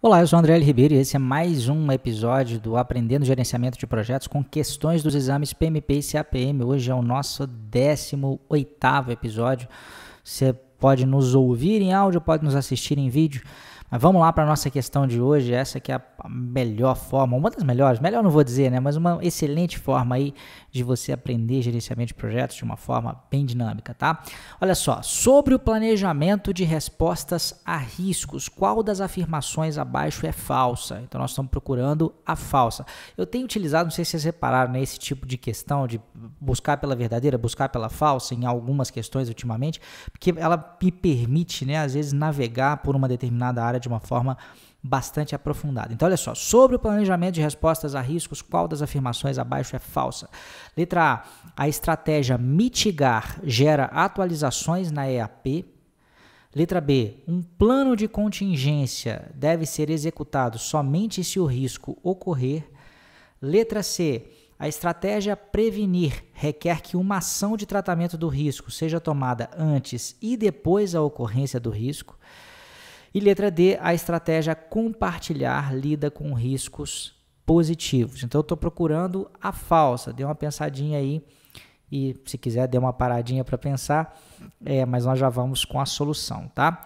Olá, eu sou o André L. Ribeiro e esse é mais um episódio do Aprendendo Gerenciamento de Projetos com questões dos exames PMP e CAPM. Hoje é o nosso 18º episódio. Você pode nos ouvir em áudio, pode nos assistir em vídeo. Mas vamos lá para a nossa questão de hoje, essa que é a melhor forma, uma das melhores, melhor não vou dizer, né, mas uma excelente forma aí de você aprender gerenciamento de projetos de uma forma bem dinâmica, tá? Olha só, sobre o planejamento de respostas a riscos, qual das afirmações abaixo é falsa? Então nós estamos procurando a falsa. Eu tenho utilizado, não sei se vocês repararam, né, esse tipo de questão de buscar pela verdadeira, buscar pela falsa em algumas questões ultimamente, porque ela me permite, né, às vezes navegar por uma determinada área de uma forma bastante aprofundada. Então, olha só, sobre o planejamento de respostas a riscos, qual das afirmações abaixo é falsa? Letra A estratégia mitigar gera atualizações na EAP. Letra B, um plano de contingência deve ser executado somente se o risco ocorrer. Letra C, a estratégia prevenir requer que uma ação de tratamento do risco seja tomada antes e depois da ocorrência do risco. E letra D, a estratégia compartilhar lida com riscos positivos. Então, eu estou procurando a falsa. Dê uma pensadinha aí e, se quiser, dê uma paradinha para pensar, mas nós já vamos com a solução, tá?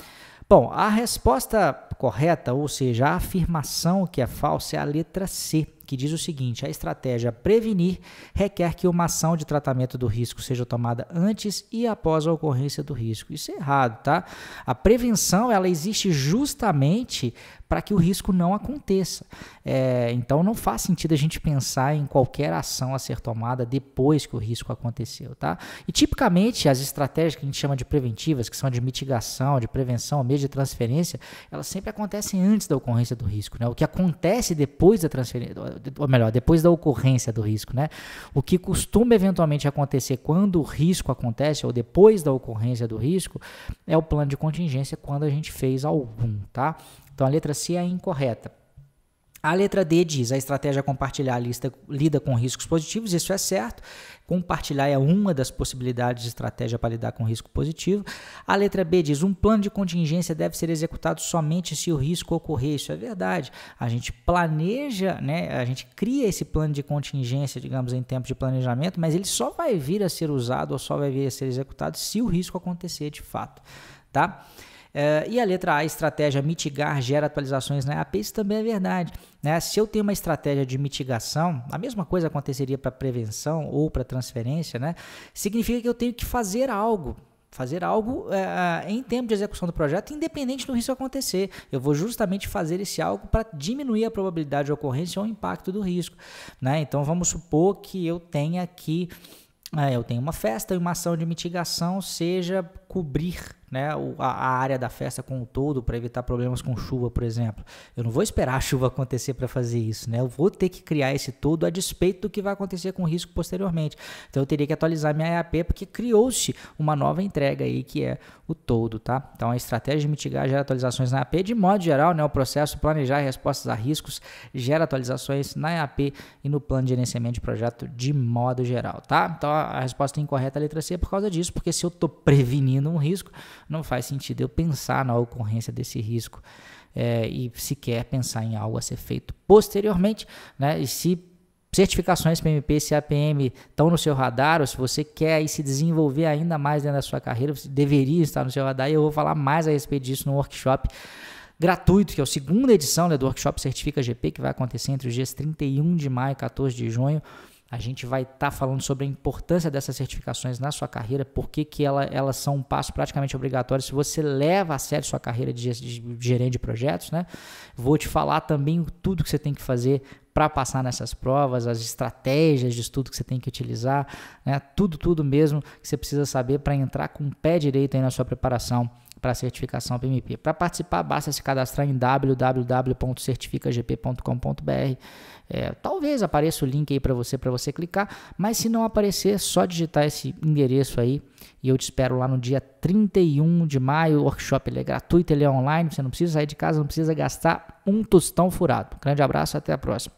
Bom, a resposta correta, ou seja, a afirmação que é falsa é a letra C, que diz o seguinte: a estratégia prevenir requer que uma ação de tratamento do risco seja tomada antes e após a ocorrência do risco. Isso é errado, tá? A prevenção, ela existe justamente para que o risco não aconteça. Então, não faz sentido a gente pensar em qualquer ação a ser tomada depois que o risco aconteceu, tá? E, tipicamente, as estratégias que a gente chama de preventivas, que são de mitigação, de prevenção, mesmo de transferência, elas sempre acontecem antes da ocorrência do risco, né? O que acontece depois da transferência, ou melhor, depois da ocorrência do risco, né? O que costuma eventualmente acontecer quando o risco acontece, ou depois da ocorrência do risco, é o plano de contingência quando a gente fez algum, tá? Então, a letra C é a incorreta. A letra D diz, a estratégia compartilhar lida com riscos positivos, isso é certo. Compartilhar é uma das possibilidades de estratégia para lidar com risco positivo. A letra B diz, um plano de contingência deve ser executado somente se o risco ocorrer, isso é verdade. A gente planeja, né, a gente cria esse plano de contingência, digamos, em tempo de planejamento, mas ele só vai vir a ser usado ou só vai vir a ser executado se o risco acontecer de fato, tá? E a letra A, a estratégia mitigar gera atualizações na EAP, isso também é verdade, né? Se eu tenho uma estratégia de mitigação, a mesma coisa aconteceria para prevenção ou para transferência, né? Significa que eu tenho que fazer algo em tempo de execução do projeto, independente do risco acontecer. Eu vou justamente fazer esse algo para diminuir a probabilidade de ocorrência ou impacto do risco, né? Então, vamos supor que eu tenha aqui, eu tenho uma festa e uma ação de mitigação seja cobrir, né, a área da festa como um todo para evitar problemas com chuva, por exemplo. Eu não vou esperar a chuva acontecer para fazer isso, né? Eu vou ter que criar esse todo a despeito do que vai acontecer com o risco posteriormente. Então, eu teria que atualizar minha EAP porque criou-se uma nova entrega aí que é o todo, tá? Então, a estratégia de mitigar gera atualizações na EAP. De modo geral, né, o processo planejar respostas a riscos gera atualizações na EAP e no plano de gerenciamento de projeto de modo geral, tá? Então, a resposta incorreta é a letra C por causa disso, porque se eu estou prevenindo um risco, não faz sentido eu pensar na ocorrência desse risco e sequer pensar em algo a ser feito posteriormente, né? E se certificações PMP e CAPM estão no seu radar, ou se você quer aí se desenvolver ainda mais dentro da sua carreira, você deveria estar no seu radar, e eu vou falar mais a respeito disso no workshop gratuito, que é a segunda edição, né, do workshop Certifica GP, que vai acontecer entre os dias 31 de maio e 14 de junho. A gente vai estar falando sobre a importância dessas certificações na sua carreira, porque que elas são um passo praticamente obrigatório se você leva a sério sua carreira de gerente de projetos, né? Vou te falar também tudo que você tem que fazer para passar nessas provas, as estratégias de estudo que você tem que utilizar, né? Tudo mesmo que você precisa saber para entrar com o pé direito aí na sua preparação para a certificação PMP. Para participar, basta se cadastrar em www.certificagp.com.br. Talvez apareça o link aí para você clicar, mas se não aparecer, é só digitar esse endereço aí e eu te espero lá no dia 31 de maio. O workshop ele é gratuito, ele é online, você não precisa sair de casa, não precisa gastar um tostão furado. Grande abraço, até a próxima.